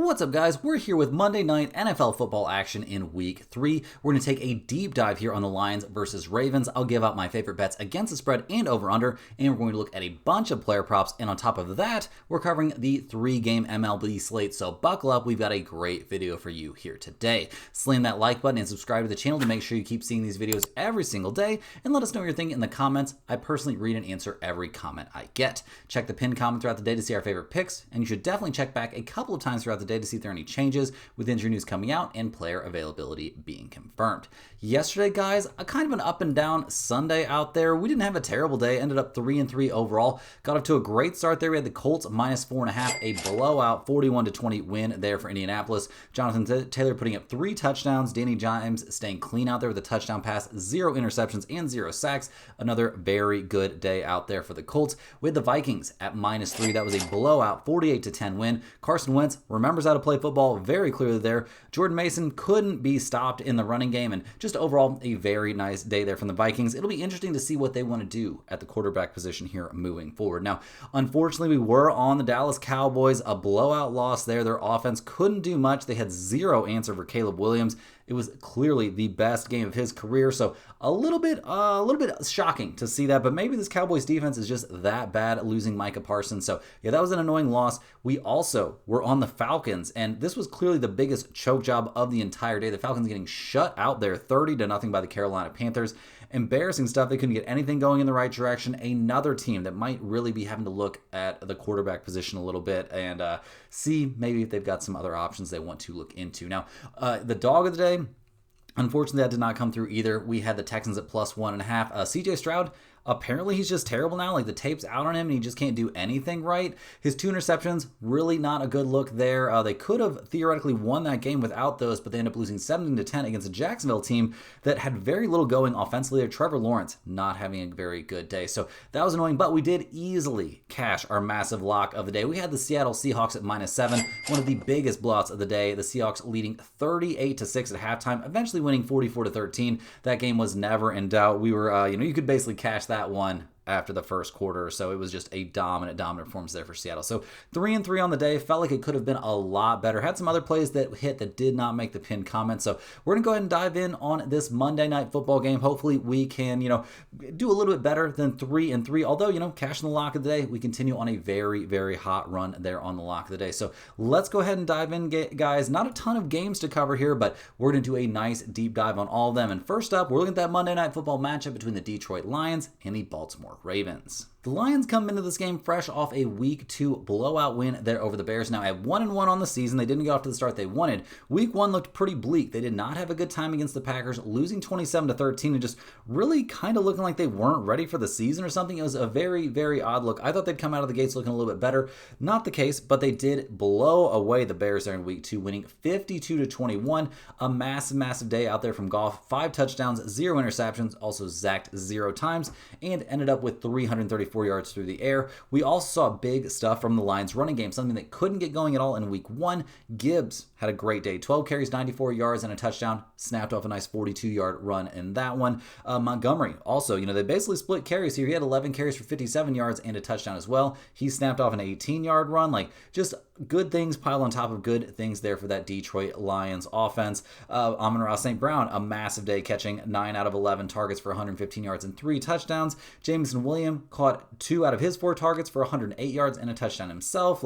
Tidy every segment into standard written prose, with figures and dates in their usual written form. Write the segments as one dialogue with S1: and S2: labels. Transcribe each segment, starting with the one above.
S1: What's up, guys? We're here with Monday night NFL football action in Week 3. We're going to take a deep dive here on the Lions versus Ravens. I'll give out my favorite bets against the spread and over-under, and we're going to look at a bunch of player props. And on top of that, we're covering the 3-game MLB slate. So buckle up, we've got a great video for you here today. Slam that like button and subscribe to the channel to make sure you keep seeing these videos every single day, and let us know what you're thinking in the comments. I personally read and answer every comment I get. Check the pinned comment throughout the day to see our favorite picks, and you should definitely check back a couple of times throughout the day to see if there are any changes with injury news coming out and player availability being confirmed. Yesterday, guys, a kind of an up and down Sunday out there. We didn't have a terrible day, ended up 3-3 overall. Got off to a great start there. We had the Colts minus 4.5, a blowout 41-20 win there for Indianapolis. Jonathan Taylor putting up 3 touchdowns. Danny Dimes staying clean out there with a touchdown pass, 0 interceptions and 0 sacks. Another very good day out there for the Colts. We had the Vikings at minus 3. That was a blowout 48-10 win. Carson Wentz remembers how to play football very clearly there. Jordan Mason couldn't be stopped in the running game, and just overall a very nice day there from the Vikings. It'll be interesting to see what they want to do at the quarterback position here moving forward. Now, unfortunately, we were on the Dallas Cowboys, a blowout loss there. Their offense couldn't do much. They had 0 answer for Caleb Williams. It was clearly the best game of his career, so a little bit shocking to see that, but maybe this Cowboys defense is just that bad at losing Micah Parsons. So yeah, that was an annoying loss. We also were on the Falcons, and this was clearly the biggest choke job of the entire day. The Falcons getting shut out there 30-0 by the Carolina Panthers. Embarrassing stuff. They couldn't get anything going in the right direction. Another team that might really be having to look at the quarterback position a little bit and see maybe if they've got some other options they want to look into. Now, the dog of the day, unfortunately, that did not come through either. We had the Texans at plus 1.5. CJ Stroud, apparently he's just terrible now. Like, the tape's out on him and he just can't do anything right. His 2 interceptions, really not a good look there. They could have theoretically won that game without those, but they ended up losing 17-10 against a Jacksonville team that had very little going offensively. Trevor Lawrence not having a very good day. So that was annoying, but we did easily cash our massive lock of the day. We had the Seattle Seahawks at minus 7, one of the biggest blowouts of the day. The Seahawks leading 38-6 at halftime, eventually winning 44-13. That game was never in doubt. We were, you could basically cash that one after the first quarter, so it was just a dominant performance there for Seattle. So 3-3 on the day. Felt like it could have been a lot better. Had some other plays that hit that did not make the pinned comment. So we're gonna go ahead and dive in on this Monday night football game. Hopefully we can, do a little bit better than 3-3. Although, cashing the lock of the day, we continue on a very, very hot run there on the lock of the day. So let's go ahead and dive in, guys. Not a ton of games to cover here, but we're gonna do a nice deep dive on all of them. And first up, we're looking at that Monday night football matchup between the Detroit Lions and the Baltimore Ravens. The Lions come into this game fresh off a Week 2 blowout win there over the Bears. Now at 1-1 on the season, they didn't get off to the start they wanted. Week 1 looked pretty bleak. They did not have a good time against the Packers, losing 27-13 and just really kind of looking like they weren't ready for the season or something. It was a very, very odd look. I thought they'd come out of the gates looking a little bit better. Not the case, but they did blow away the Bears there in Week 2, winning 52-21. A massive, massive day out there from Goff. 5 touchdowns, 0 interceptions, also zacked 0 times, and ended up with 334 yards through the air. We also saw big stuff from the Lions running game, something that couldn't get going at all in Week 1. Gibbs had a great day. 12 carries, 94 yards, and a touchdown. Snapped off a nice 42-yard run in that one. Montgomery also, they basically split carries here. He had 11 carries for 57 yards and a touchdown as well. He snapped off an 18-yard run. Just good things piled on top of good things there for that Detroit Lions offense. Amon-Ra St. Brown, a massive day, catching 9 out of 11 targets for 115 yards and 3 touchdowns. Jameson Williams caught 2 out of his 4 targets for 108 yards and a touchdown himself.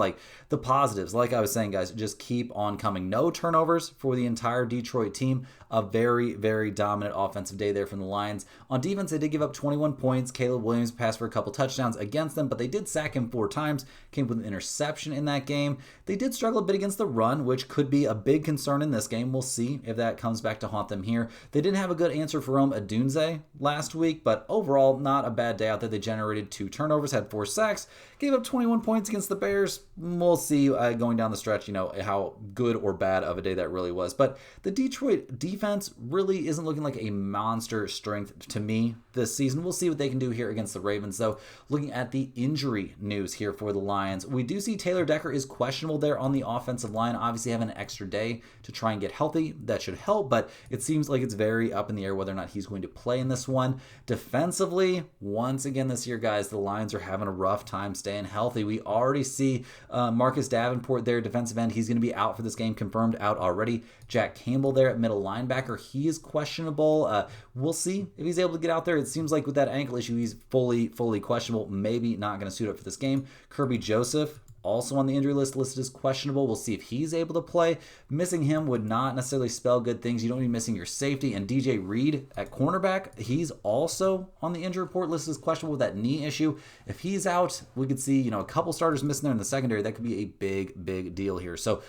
S1: The positives, like I was saying, guys, just keep on coming. No turnovers for the entire Detroit team. A very, very dominant offensive day there from the Lions. On defense, they did give up 21 points. Caleb Williams passed for a couple touchdowns against them, but they did sack him 4 times. Came with an interception in that game. They did struggle a bit against the run, which could be a big concern in this game. We'll see if that comes back to haunt them here. They didn't have a good answer for Rome Odunze last week, but overall, not a bad day out there. They generated 2 turnovers, had 4 sacks, gave up 21 points against the Bears. We'll see going down the stretch, how good or bad of a day that really was. But the Detroit defense really isn't looking like a monster strength to me this season. We'll see what they can do here against the Ravens, though. Looking at the injury news here for the Lions, we do see Taylor Decker is questionable there on the offensive line. Obviously, having an extra day to try and get healthy, that should help, but it seems like it's very up in the air whether or not he's going to play in this one. Defensively, once again this year, guys, the Lions are having a rough time staying staying healthy. We already see Marcus Davenport there, defensive end. He's going to be out for this game, confirmed out already. Jack Campbell there at middle linebacker. He is questionable. We'll see if he's able to get out there. It seems like with that ankle issue, he's fully questionable. Maybe not going to suit up for this game. Kirby Joseph, also on the injury list, listed as questionable. We'll see if he's able to play. Missing him would not necessarily spell good things. You don't be missing your safety. And DJ Reed at cornerback, he's also on the injury report listed as questionable with that knee issue. If he's out, we could see, a couple starters missing there in the secondary. That could be a big deal here. So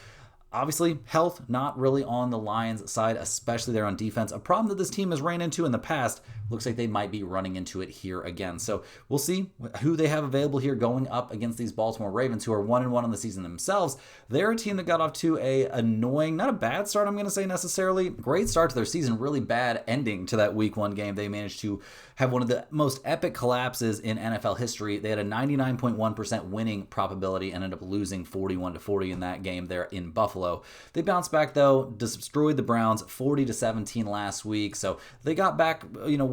S1: obviously, health not really on the Lions' side, especially there on defense. A problem that this team has ran into in the past. Looks like they might be running into it here again. So we'll see who they have available here going up against these Baltimore Ravens, who are 1-1 on the season themselves. They're a team that got off to a annoying, not a bad start, I'm going to say necessarily. Great start to their season, really bad ending to that Week 1 game. They managed to have one of the most epic collapses in NFL history. They had a 99.1% winning probability and ended up losing 41-40 in that game there in Buffalo. They bounced back though, destroyed the Browns 40-17 last week. So they got back,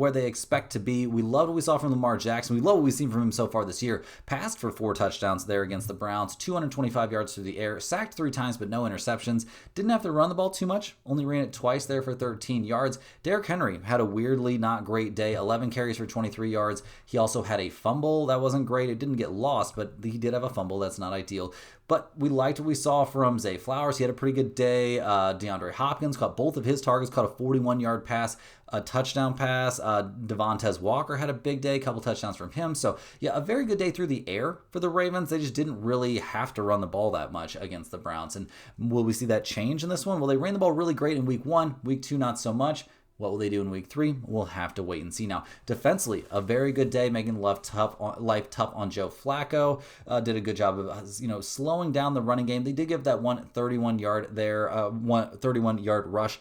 S1: where they expect to be. We love what we saw from Lamar Jackson. We love what we've seen from him so far this year. Passed for 4 touchdowns there against the Browns, 225 yards through the air, sacked 3 times but no interceptions. Didn't have to run the ball too much. Only ran it twice there for 13 yards. Derrick Henry had a weirdly not great day. 11 carries for 23 yards. He also had a fumble that wasn't great. It didn't get lost, but he did have a fumble. That's not ideal. But we liked what we saw from Zay Flowers. He had a pretty good day. DeAndre Hopkins caught both of his targets, caught a 41-yard pass, a touchdown pass. Devontae Walker had a big day, a couple touchdowns from him. So, yeah, a very good day through the air for the Ravens. They just didn't really have to run the ball that much against the Browns. And will we see that change in this one? Well, they ran the ball really great in Week 1. Week 2, not so much. What will they do in Week 3? We'll have to wait and see. Now, defensively, a very good day, making life tough on Joe Flacco. Did a good job of slowing down the running game. They did give that 31-yard rush.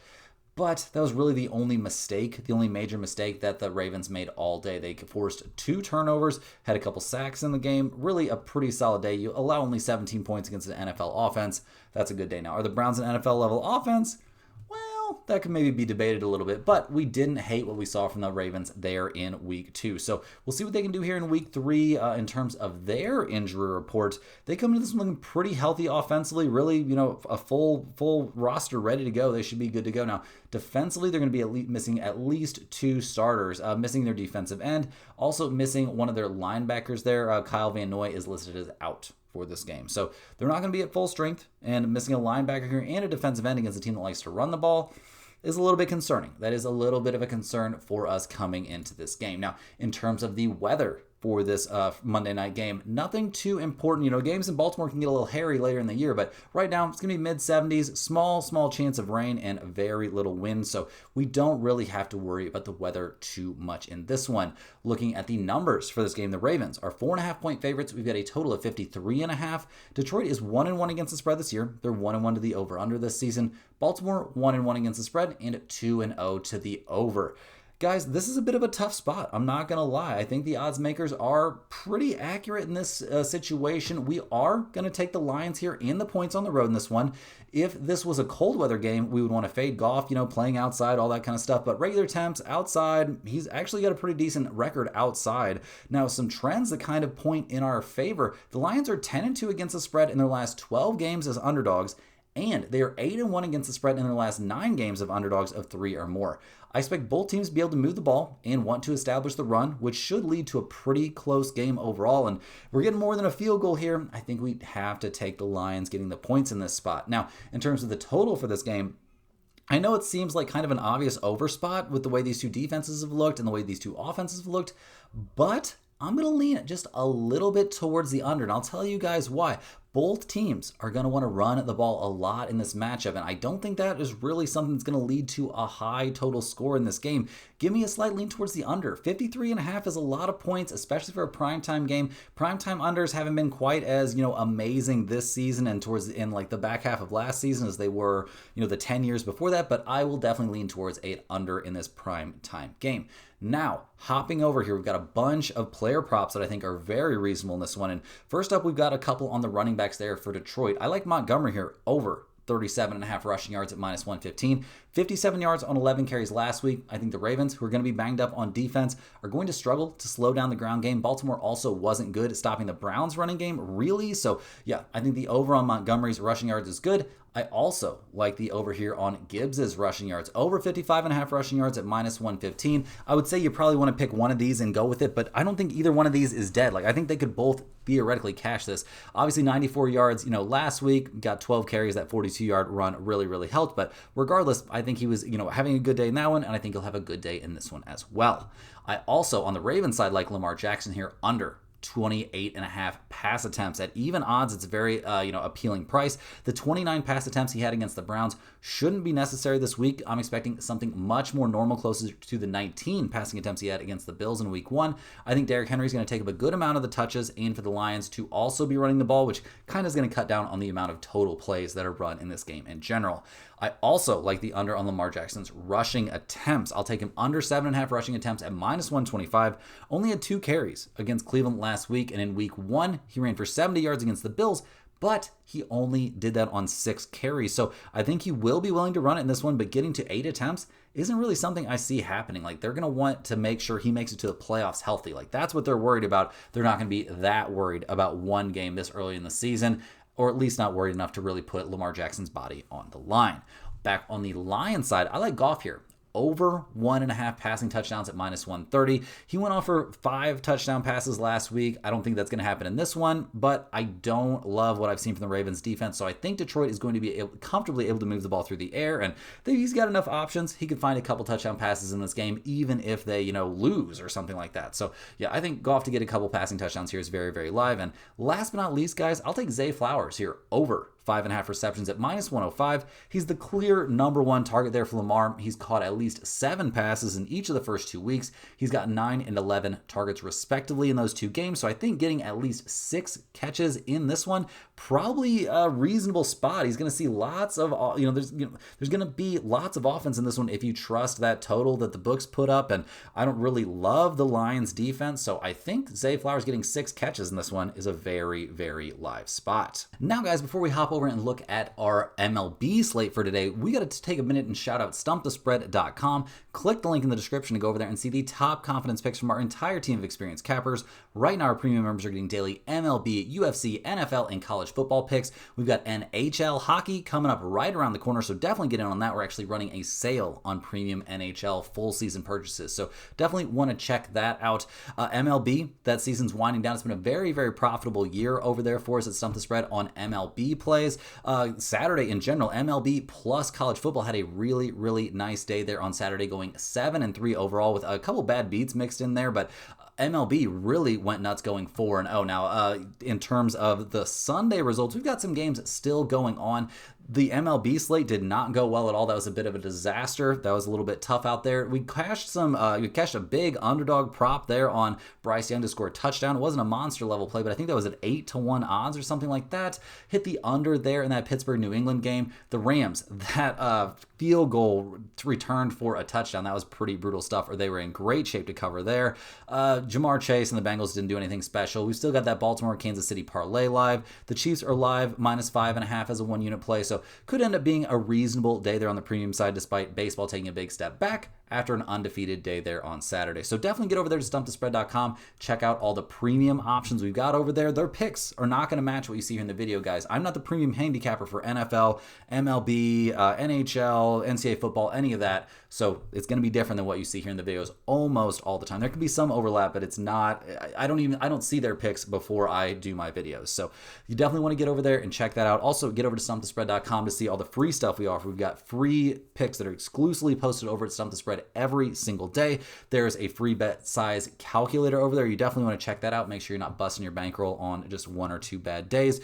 S1: But that was really the only major mistake that the Ravens made all day. They forced 2 turnovers, had a couple sacks in the game. Really a pretty solid day. You allow only 17 points against an NFL offense. That's a good day. Now, are the Browns an NFL level offense? That could maybe be debated a little bit, but we didn't hate what we saw from the Ravens there in Week 2. So we'll see what they can do here in Week 3 in terms of their injury report. They come into this one looking pretty healthy offensively, really, a full roster ready to go. They should be good to go. Now, defensively, they're going to be missing at least 2 starters, missing their defensive end, also missing one of their linebackers there. Kyle Van Noy is listed as out for this game. So they're not going to be at full strength, and missing a linebacker here and a defensive end against a team that likes to run the ball is a little bit concerning. That is a little bit of a concern for us coming into this game. Now, in terms of the weather for this Monday night game, nothing too important. Games in Baltimore can get a little hairy later in the year, but right now it's going to be mid-70s, small chance of rain and very little wind, so we don't really have to worry about the weather too much in this one. Looking at the numbers for this game, the Ravens are 4.5-point favorites. We've got a total of 53.5. Detroit is 1-1 against the spread this year. They're 1-1 to the over-under this season. Baltimore 1-1 against the spread and 2-0 to the over. Guys, this is a bit of a tough spot. I'm not going to lie. I think the odds makers are pretty accurate in this situation. We are going to take the Lions here and the points on the road in this one. If this was a cold weather game, we would want to fade Goff, playing outside, all that kind of stuff. But regular temps outside, he's actually got a pretty decent record outside. Now, some trends that kind of point in our favor. The Lions are 10-2 against the spread in their last 12 games as underdogs. And they are 8-1 against the spread in their last 9 games of underdogs of 3 or more. I expect both teams to be able to move the ball and want to establish the run, which should lead to a pretty close game overall. And we're getting more than a field goal here. I think we have to take the Lions getting the points in this spot. Now, in terms of the total for this game, I know it seems like kind of an obvious over spot with the way these 2 defenses have looked and the way these 2 offenses have looked, but I'm going to lean just a little bit towards the under, and I'll tell you guys why. Both teams are going to want to run the ball a lot in this matchup, and I don't think that is really something that's going to lead to a high total score in this game. Give me a slight lean towards the under. 53.5 is a lot of points, especially for a primetime game. Primetime unders haven't been quite as, amazing this season and towards in the back half of last season as they were, the 10 years before that, but I will definitely lean towards an under in this primetime game. Now, hopping over here, we've got a bunch of player props that I think are very reasonable in this one. And first up, we've got a couple on the running backs there for Detroit. I like Montgomery here over 37.5 rushing yards at minus 115. 57 yards on 11 carries last week. I think the Ravens, who are going to be banged up on defense, are going to struggle to slow down the ground game. Baltimore also wasn't good at stopping the Browns running game, really. So, yeah, I think the over on Montgomery's rushing yards is good. I also like the over here on Gibbs's rushing yards. Over 55.5 rushing yards at minus 115. I would say you probably want to pick one of these and go with it, but I don't think either one of these is dead. Like, I think they could both theoretically cash this. Obviously, 94 yards, last week, got 12 carries. That 42-yard run really helped. But regardless, I think he was, having a good day in that one, and I think he'll have a good day in this one as well. I also, on the Ravens side, like Lamar Jackson here, under 28.5 pass attempts. At even odds, it's a very appealing price. The 29 pass attempts he had against the Browns shouldn't be necessary this week. I'm expecting something much more normal, closer to the 19 passing attempts he had against the Bills in week 1. I think Derrick Henry is going to take up a good amount of the touches, and for the Lions to also be running the ball, which kind of is going to cut down on the amount of total plays that are run in this game in general. I also like the under on Lamar Jackson's rushing attempts. I'll take him under 7.5 rushing attempts at minus 125. Only had 2 carries against Cleveland last week, and in week 1, he ran for 70 yards against the Bills, but he only did that on 6 carries. So I think he will be willing to run it in this one, but getting to 8 attempts isn't really something I see happening. Like, they're going to want to make sure he makes it to the playoffs healthy. Like, that's what they're worried about. They're not going to be that worried about one game this early in the season, or at least not worried enough to really put Lamar Jackson's body on the line. Back on the Lions side, I like Goff here. Over 1.5 passing touchdowns at minus 130. He went off for 5 touchdown passes last week. I don't think that's going to happen in this one, but I don't love what I've seen from the Ravens defense. So I think Detroit is going to be comfortably able to move the ball through the air, and he's got enough options. He could find a couple touchdown passes in this game, even if they, lose or something like that. So yeah, I think Goff to get a couple passing touchdowns here is very live. And last but not least, guys, I'll take Zay Flowers here over 5.5 receptions at minus 105. He's the clear number 1 target there for Lamar. He's caught at least 7 passes in each of the first 2 weeks. He's got 9 and 11 targets respectively in those 2 games. So I think getting at least 6 catches in this one, probably a reasonable spot. He's going to see lots of, there's going to be lots of offense in this one if you trust that total that the books put up. And I don't really love the Lions defense. So I think Zay Flowers getting 6 catches in this one is a very live spot. Now, guys, before we hop over and look at our MLB slate for today, we got to take a minute and shout out stumpthespread.com. Click the link in the description to go over there and see the top confidence picks from our entire team of experienced cappers. Right now, our premium members are getting daily MLB, UFC, NFL, and college football picks. We've got NHL hockey coming up right around the corner, so definitely get in on that. We're actually running a sale on premium NHL full season purchases, so definitely want to check that out. MLB, that season's winding down. It's been a very profitable year over there for us at Stump the Spread on MLB plays. Saturday in general, MLB plus college football had a really nice day there on Saturday, going 7-3 overall with a couple bad beats mixed in there, but MLB really went nuts going 4-0. Now, in terms of the Sunday results, we've got some games still going on. The MLB slate did not go well at all. That was a bit of a disaster. That was a little bit tough out there. We cashed a big underdog prop there on Bryce Young to score a touchdown. It wasn't a monster level play, but I think that was at 8-1 odds or something like that. Hit the under there in that Pittsburgh-New England game. The Rams, that field goal returned for a touchdown. That was pretty brutal stuff, or they were in great shape to cover there. Jamar Chase and the Bengals didn't do anything special. We've still got that Baltimore-Kansas City parlay live. The Chiefs are live, minus 5.5 as a 1-unit play, so could end up being a reasonable day there on the premium side, despite baseball taking a big step back after an undefeated day there on Saturday. So definitely get over there to stumpthespread.com. Check out all the premium options we've got over there. Their picks are not going to match what you see here in the video, guys. I'm not the premium handicapper for NFL, MLB, NHL, NCAA football, any of that. So it's going to be different than what you see here in the videos almost all the time. There could be some overlap, but it's not, I don't see their picks before I do my videos. So you definitely want to get over there and check that out. Also, get over to stumpthespread.com to see all the free stuff we offer. We've got free picks that are exclusively posted over at Stump the Spread every single day. There's a free bet size calculator over there. You definitely want to check that out. Make sure you're not busting your bankroll on just 1 or 2 bad days.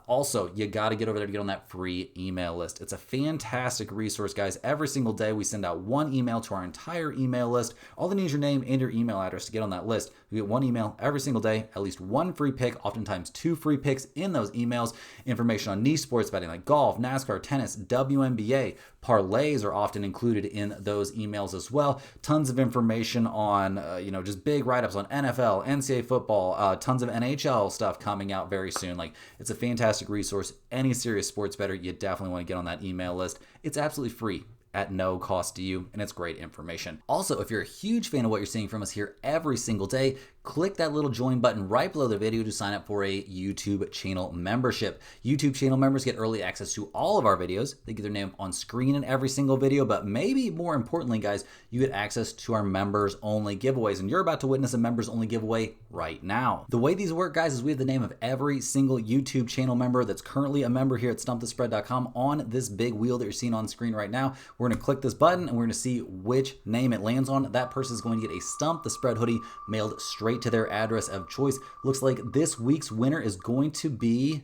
S1: Also, you got to get over there to get on that free email list. It's a fantastic resource, guys. Every single day we send out 1 email to our entire email list. All they need is your name and your email address to get on that list. You get one email every single day, at least one free pick, oftentimes 2 free picks in those emails. Information on niche sports betting like golf, NASCAR, tennis, WNBA. Parlays are often included in those emails as well. Tons of information on, just big write-ups on NFL, NCAA football, tons of NHL stuff coming out very soon. Like, it's a fantastic resource. Any serious sports bettor, you definitely want to get on that email list. It's absolutely free at no cost to you, and it's great information. Also, if you're a huge fan of what you're seeing from us here every single day, click that little join button right below the video to sign up for a YouTube channel membership. YouTube channel members get early access to all of our videos. They get their name on screen in every single video, but maybe more importantly, guys, you get access to our members only giveaways, and you're about to witness a members only giveaway right now. The way these work, guys, is we have the name of every single YouTube channel member that's currently a member here at stumpthespread.com on this big wheel that you're seeing on screen right now. We're going to click this button and we're going to see which name it lands on. That person is going to get a Stump the Spread hoodie mailed straight to their address of choice. Looks like this week's winner is going to be,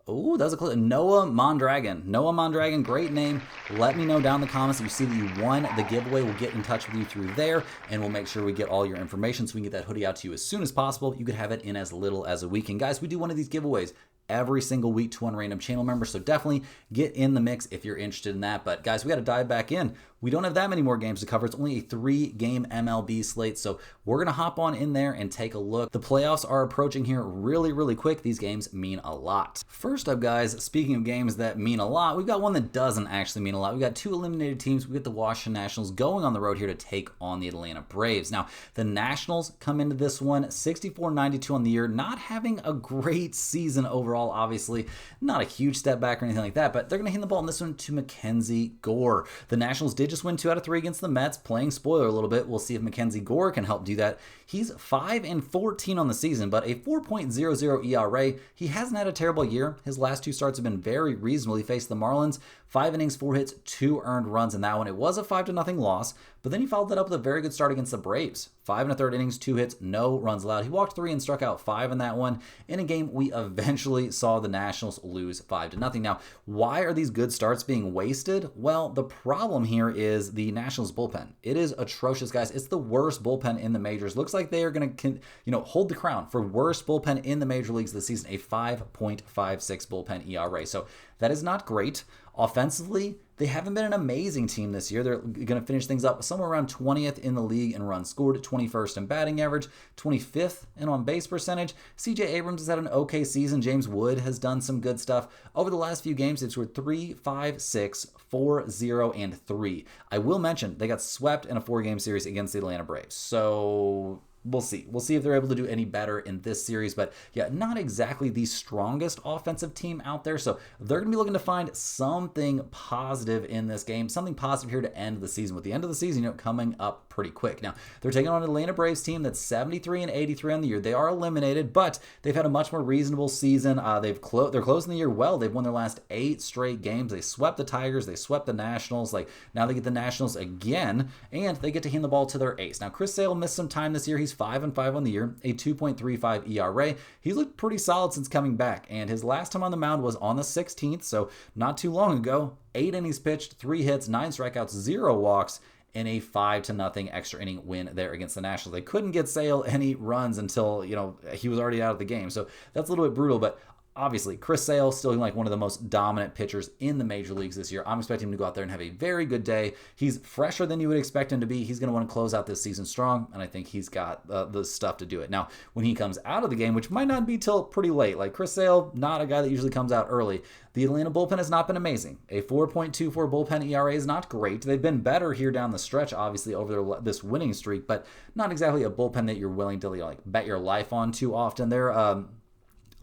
S1: oh, that was a close, Noah Mondragon. Noah Mondragon, great name. Let me know down in the comments if you see that you won the giveaway. We'll get in touch with you through there, and we'll make sure we get all your information so we can get that hoodie out to you as soon as possible. You could have it in as little as a week. And guys, we do one of these giveaways every single week to one random channel member, so definitely get in the mix if you're interested in that. But guys, we got to dive back in. We don't have that many more games to cover. It's only a 3-game MLB slate, so we're going to hop on in there and take a look. The playoffs are approaching here really, really quick. These games mean a lot. First up, guys, speaking of games that mean a lot, we've got one that doesn't actually mean a lot. We've got 2 eliminated teams. We've got the Washington Nationals going on the road here to take on the Atlanta Braves. Now, the Nationals come into this one 64-92 on the year, not having a great season overall, obviously. Not a huge step back or anything like that, but they're going to hand the ball in this one to Mackenzie Gore. The Nationals did just win 2 out of 3 against the Mets, playing spoiler a little bit. We'll see if Mackenzie Gore can help do that. He's 5-14 on the season, but a 4.00 ERA. He hasn't had a terrible year. His last 2 starts have been very reasonable. He faced the Marlins, 5 innings, 4 hits, 2 earned runs in that one. It was a 5-0 loss, but then he followed that up with a very good start against the Braves. 5 1/3 innings, 2 hits, no runs allowed. He walked 3 and struck out 5 in that one, in a game we eventually saw the Nationals lose 5-0. Now, why are these good starts being wasted? Well, the problem here is the Nationals bullpen. It is atrocious, guys. It's the worst bullpen in the majors. Looks like they are going to, hold the crown for worst bullpen in the major leagues this season, a 5.56 bullpen ERA. So that is not great. Offensively, they haven't been an amazing team this year. They're going to finish things up somewhere around 20th in the league in runs scored, 21st in batting average, 25th in on-base percentage. CJ Abrams has had an okay season. James Wood has done some good stuff. Over the last few games, they've scored 3, 5, 6, 4, 0, and 3. I will mention they got swept in a 4-game series against the Atlanta Braves. So we'll see. We'll see if they're able to do any better in this series. But yeah, not exactly the strongest offensive team out there. So they're going to be looking to find something positive in this game, something positive here to end the season. With the end of the season, coming up pretty quick. Now, they're taking on an Atlanta Braves team that's 73-83 on the year. They are eliminated, but they've had a much more reasonable season. They're closing the year well. They've won their last 8 straight games. They swept the Tigers. They swept the Nationals. Now they get the Nationals again, and they get to hand the ball to their ace. Now, Chris Sale missed some time this year. He's 5-5 on the year, a 2.35 ERA. He's looked pretty solid since coming back, and his last time on the mound was on the 16th, so not too long ago. 8 innings pitched, 3 hits, 9 strikeouts, 0 walks, in a 5-0 extra inning win there against the Nationals. They couldn't get Sale any runs until, he was already out of the game. So that's a little bit brutal, but obviously, Chris Sale still one of the most dominant pitchers in the major leagues this year. I'm expecting him to go out there and have a very good day. He's fresher than you would expect him to be. He's going to want to close out this season strong, and I think he's got the stuff to do it. Now, when he comes out of the game, which might not be till pretty late, like Chris Sale, not a guy that usually comes out early. The Atlanta bullpen has not been amazing. A 4.24 bullpen ERA is not great. They've been better here down the stretch, obviously, over this winning streak, but not exactly a bullpen that you're willing to bet your life on too often.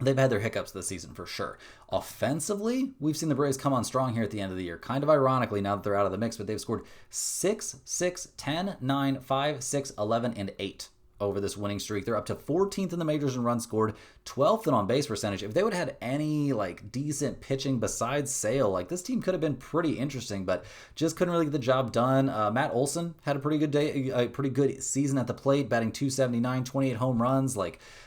S1: They've had their hiccups this season for sure. Offensively, we've seen the Braves come on strong here at the end of the year. Kind of ironically now that they're out of the mix, but they've scored 6, 6, 10, 9, 5, 6, 11, and 8 over this winning streak. They're up to 14th in the majors in runs scored, 12th in on-base percentage. If they would have had any decent pitching besides Sale, this team could have been pretty interesting, but just couldn't really get the job done. Matt Olson had a pretty good day, a pretty good season at the plate, batting .279, 28 home runs.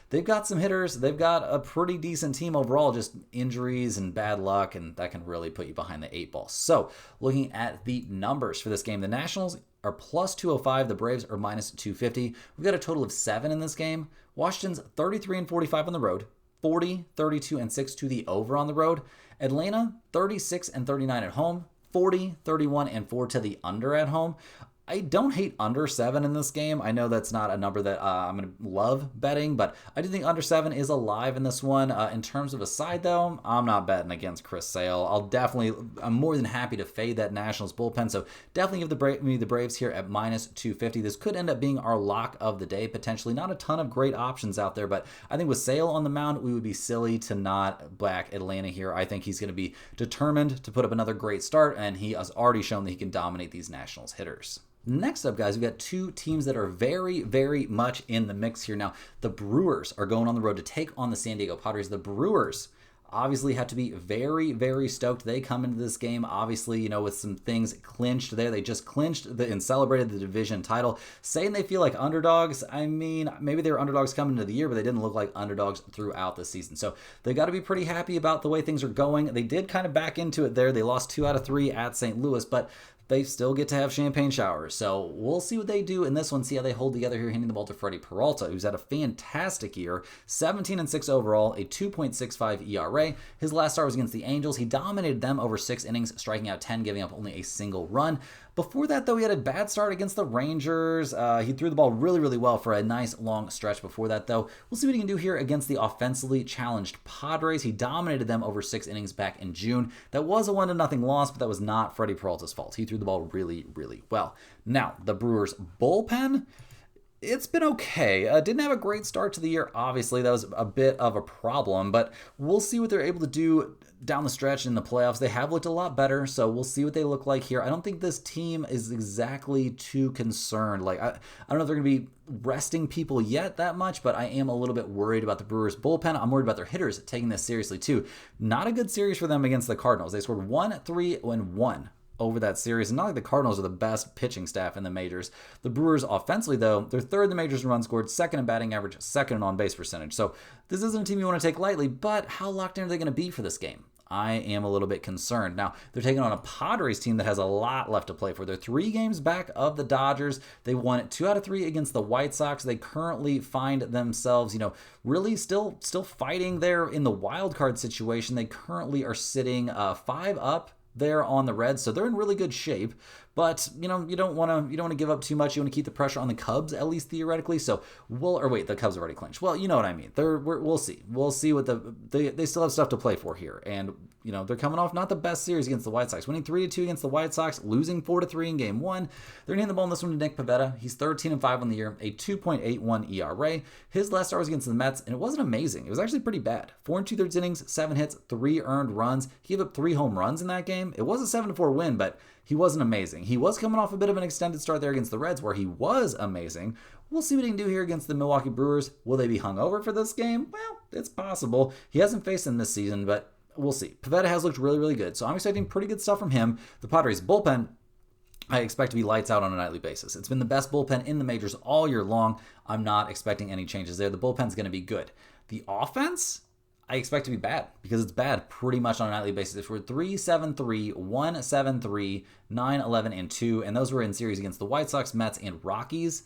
S1: They've got some hitters. They've got a pretty decent team overall, just injuries and bad luck, and that can really put you behind the 8 ball. So looking at the numbers for this game, the Nationals are plus 205. The Braves are minus 250. We've got a total of 7 in this game. Washington's 33-45 on the road, 40, 32, and 6 to the over on the road. Atlanta, 36 and 39 at home, 40, 31, and 4 to the under at home. I don't hate under 7 in this game. I know that's not a number that I'm going to love betting, but I do think under 7 is alive in this one. In terms of a side, though, I'm not betting against Chris Sale. I'm more than happy to fade that Nationals bullpen, so definitely give me the Braves here at minus 250. This could end up being our lock of the day, potentially. Not a ton of great options out there, but I think with Sale on the mound, we would be silly to not back Atlanta here. I think he's going to be determined to put up another great start, and he has already shown that he can dominate these Nationals hitters. Next up, guys, we've got 2 teams that are very, very much in the mix here. Now, the Brewers are going on the road to take on the San Diego Padres. The Brewers obviously have to be very, very stoked. They come into this game, obviously, with some things clinched there. They just clinched and celebrated the division title. Saying they feel like underdogs, I mean, maybe they were underdogs coming into the year, but they didn't look like underdogs throughout the season. So they got to be pretty happy about the way things are going. They did kind of back into it there. They lost 2 out of 3 at St. Louis, but they still get to have champagne showers. So we'll see what they do in this one, see how they hold together here, handing the ball to Freddie Peralta, who's had a fantastic year, 17-6 overall, a 2.65 ERA. His last start was against the Angels. He dominated them over 6 innings, striking out 10, giving up only a single run. Before that, though, he had a bad start against the Rangers. He threw the ball really, really well for a nice long stretch before that, though. We'll see what he can do here against the offensively challenged Padres. He dominated them over 6 innings back in June. That was a 1-0 loss, but that was not Freddie Peralta's fault. He threw the ball really, really well. Now, the Brewers bullpen, it's been okay. Didn't have a great start to the year, obviously. That was a bit of a problem, but we'll see what they're able to do down the stretch in the playoffs. They have looked a lot better, so we'll see what they look like here. I don't think this team is exactly too concerned. I don't know if they're going to be resting people yet that much, but I am a little bit worried about the Brewers bullpen. I'm worried about their hitters taking this seriously, too. Not a good series for them against the Cardinals. They scored 1-3-1 over that series. And not like the Cardinals are the best pitching staff in the majors. The Brewers offensively, though, they're 3rd in the majors in runs scored, 2nd in batting average, 2nd in on-base percentage. So this isn't a team you want to take lightly, but how locked in are they going to be for this game? I am a little bit concerned. Now, they're taking on a Padres team that has a lot left to play for. They're 3 games back of the Dodgers. They won 2 out of 3 against the White Sox. They currently find themselves, really still fighting there in the wild card situation. They currently are sitting 5 up there on the Reds, so they're in really good shape. But you don't want to give up too much. You want to keep the pressure on the Cubs, at least theoretically. So the Cubs have already clinched. Well, you know what I mean. We'll see. We'll see what they still have stuff to play for here, and they're coming off not the best series against the White Sox, winning 3-2 against the White Sox, losing 4-3 in Game 1. They're handing the ball in this one to Nick Pivetta. He's 13-5 on the year, a 2.81 ERA. His last start was against the Mets, and it wasn't amazing. It was actually pretty bad. 4 2/3 innings, 7 hits, 3 earned runs. He gave up 3 home runs in that game. It was a 7-4 win, but he wasn't amazing. He was coming off a bit of an extended start there against the Reds where he was amazing. We'll see what he can do here against the Milwaukee Brewers. Will they be hungover for this game? Well, it's possible. He hasn't faced them this season, but we'll see. Pivetta has looked really, really good, so I'm expecting pretty good stuff from him. The Padres bullpen, I expect to be lights out on a nightly basis. It's been the best bullpen in the majors all year long. I'm not expecting any changes there. The bullpen's going to be good. The offense, I expect to be bad because it's bad pretty much on a nightly basis. If we're 3-7-3, 1-7-3, 9-11-2, and those were in series against the White Sox, Mets, and Rockies.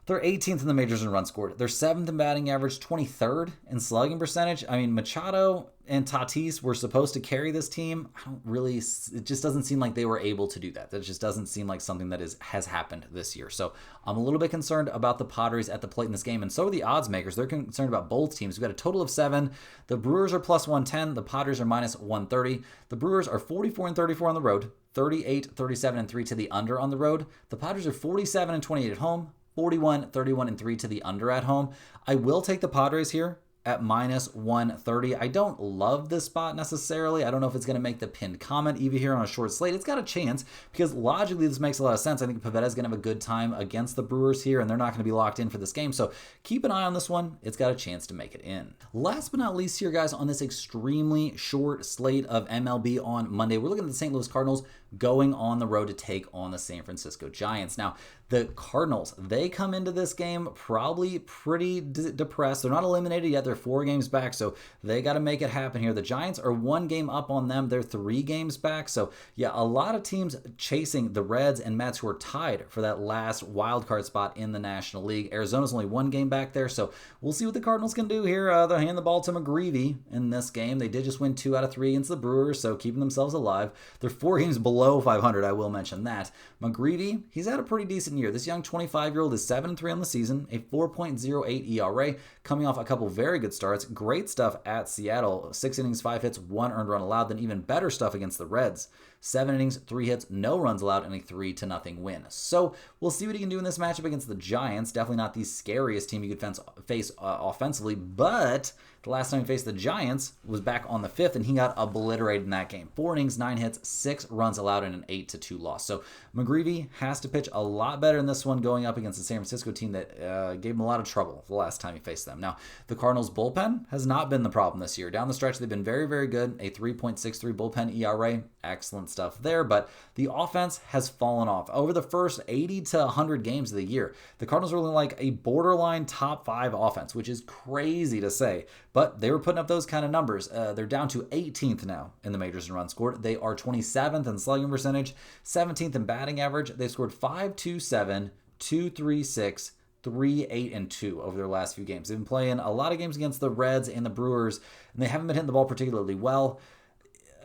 S1: They're 18th in the majors in runs scored. They're 7th in batting average, 23rd in slugging percentage. I mean, Machado and Tatis were supposed to carry this team. It just doesn't seem like they were able to do that. That just doesn't seem like something that has happened this year. So I'm a little bit concerned about the Padres at the plate in this game, and so are the odds makers. They're concerned about both teams. We've got a total of 7. The Brewers are plus 110. The Padres are minus 130. The Brewers are 44-34 on the road, 38-37-3 to the under on the road. The Padres are 47-28 at home, 41-31-3 to the under at home. I will take the Padres here at minus 130. I don't love this spot necessarily. I don't know if it's going to make the pinned comment even here on a short slate. It's got a chance because logically this makes a lot of sense. I think Pivetta is going to have a good time against the Brewers here, and they're not going to be locked in for this game. So keep an eye on this one. It's got a chance to make it in. Last but not least here, guys, on this extremely short slate of MLB on Monday, we're looking at the St. Louis Cardinals going on the road to take on the San Francisco Giants. Now, the Cardinals, they come into this game probably pretty depressed. They're not eliminated yet. They're 4 games back, so they got to make it happen here. The Giants are 1 game up on them. They're 3 games back. So, yeah, a lot of teams chasing the Reds and Mets who are tied for that last wild card spot in the National League. Arizona's only 1 game back there, so we'll see what the Cardinals can do here. They'll hand the ball to McGreevy in this game. They did just win 2 out of 3 against the Brewers, so keeping themselves alive. They're 4 games below 500, I will mention that. McGreevy, he's had a pretty decent year. This young 25-year-old is 7-3 on the season, a 4.08 ERA, coming off a couple very good starts. Great stuff at Seattle. 6 innings, 5 hits, 1 earned run allowed. Then even better stuff against the Reds. 7 innings, 3 hits, no runs allowed, and a 3-0 win. So we'll see what he can do in this matchup against the Giants. Definitely not the scariest team you could face offensively, but the last time he faced the Giants was back on the 5th, and he got obliterated in that game. 4 innings, 9 hits, 6 runs allowed, and an 8-2 loss. So McGreevy has to pitch a lot better in this one, going up against the San Francisco team that gave him a lot of trouble the last time he faced them. Now, the Cardinals' bullpen has not been the problem this year. Down the stretch, they've been very, very good. A 3.63 bullpen ERA. Excellent stuff there, but the offense has fallen off. Over the first 80 to 100 games of the year, the Cardinals were like a borderline top 5 offense, which is crazy to say, but they were putting up those kind of numbers. They're down to 18th now in the majors in runs scored. They are 27th in slugging percentage, 17th in batting average. They've scored 5.27, 2.36, 3-8 and 2 over their last few games. They've been playing a lot of games against the Reds and the Brewers, and they haven't been hitting the ball particularly well.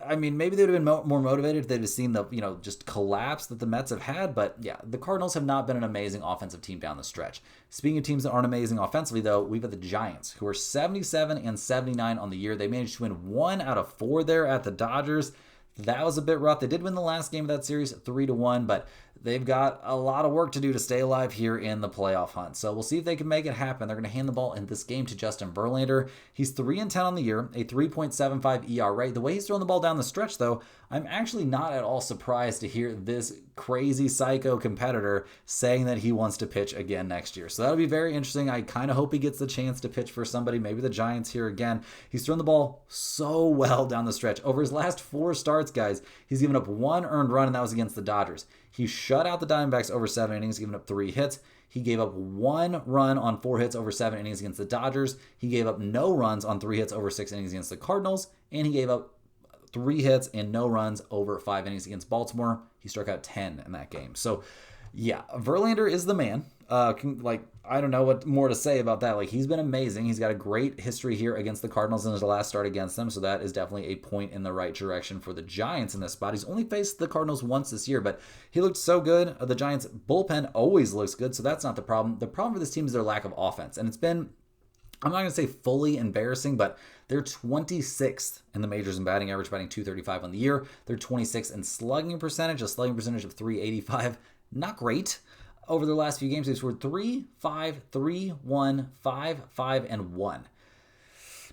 S1: I mean, maybe they would have been more motivated if they'd have seen the, just collapse that the Mets have had. But yeah, the Cardinals have not been an amazing offensive team down the stretch. Speaking of teams that aren't amazing offensively, though, we've got the Giants, who are 77 and 79 on the year. They managed to win 1 out of 4 there at the Dodgers. That was a bit rough. They did win the last game of that series 3-1, but they've got a lot of work to do to stay alive here in the playoff hunt. So we'll see if they can make it happen. They're going to hand the ball in this game to Justin Verlander. He's 3-10 on the year, a 3.75 ERA. The way he's throwing the ball down the stretch, though, I'm actually not at all surprised to hear this crazy psycho competitor saying that he wants to pitch again next year. So that'll be very interesting. I kind of hope he gets the chance to pitch for somebody, maybe the Giants here again. He's thrown the ball so well down the stretch. Over his last 4 starts, guys, he's given up 1 earned run, and that was against the Dodgers. He shut out the Diamondbacks over 7 innings, giving up 3 hits. He gave up 1 run on 4 hits over 7 innings against the Dodgers. He gave up no runs on 3 hits over 6 innings against the Cardinals. And he gave up 3 hits and no runs over 5 innings against Baltimore. He struck out 10 in that game. So, yeah, Verlander is the man. I don't know what more to say about that. He's been amazing. He's got a great history here against the Cardinals in his last start against them, so that is definitely a point in the right direction for the Giants in this spot. He's only faced the Cardinals once this year, but he looked so good. The Giants' bullpen always looks good, so that's not the problem. The problem for this team is their lack of offense, and it's been, I'm not going to say fully embarrassing, but they're 26th in the majors in batting average, batting .235 on the year. They're 26th in slugging percentage, a slugging percentage of .385. Not great. Over their last few games, they've scored 3, 5, 3, 1, 5, 5, and 1.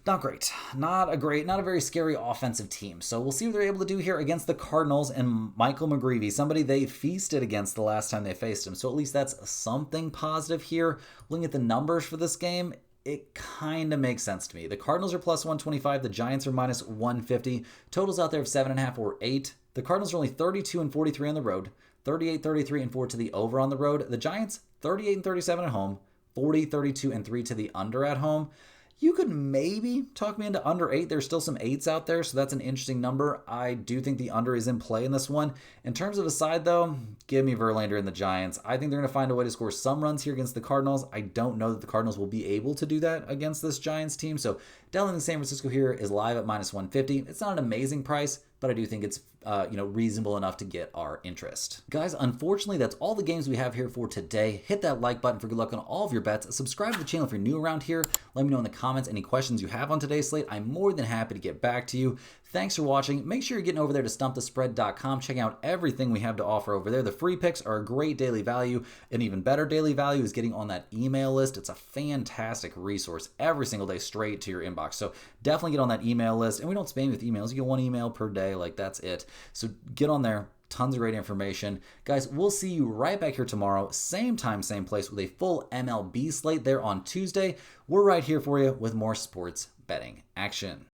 S1: Not great. Not a very scary offensive team. So we'll see what they're able to do here against the Cardinals and Michael McGreevy, somebody they feasted against the last time they faced him. So at least that's something positive here. Looking at the numbers for this game, it kind of makes sense to me. The Cardinals are plus 125. The Giants are minus 150. Totals out there of 7.5 or 8. The Cardinals are only 32 and 43 on the road. 38, 33, and 4 to the over on the road. The Giants, 38 and 37 at home, 40, 32, and 3 to the under at home. You could maybe talk me into under 8. There's still some 8s out there, so that's an interesting number. I do think the under is in play in this one. In terms of a side, though, give me Verlander and the Giants. I think they're going to find a way to score some runs here against the Cardinals. I don't know that the Cardinals will be able to do that against this Giants team, so definitely San Francisco here is live at minus 150. It's not an amazing price, but I do think it's reasonable enough to get our interest. Guys, unfortunately, that's all the games we have here for today. Hit that like button for good luck on all of your bets. Subscribe to the channel if you're new around here. Let me know in the comments any questions you have on today's slate. I'm more than happy to get back to you. Thanks for watching. Make sure you're getting over there to stumpthespread.com, checking out everything we have to offer over there. The free picks are a great daily value. An even better daily value is getting on that email list. It's a fantastic resource every single day straight to your inbox. So definitely get on that email list. And we don't spam you with emails. You get 1 email per day. That's it. So get on there. Tons of great information. Guys, we'll see you right back here tomorrow. Same time, same place with a full MLB slate there on Tuesday. We're right here for you with more sports betting action.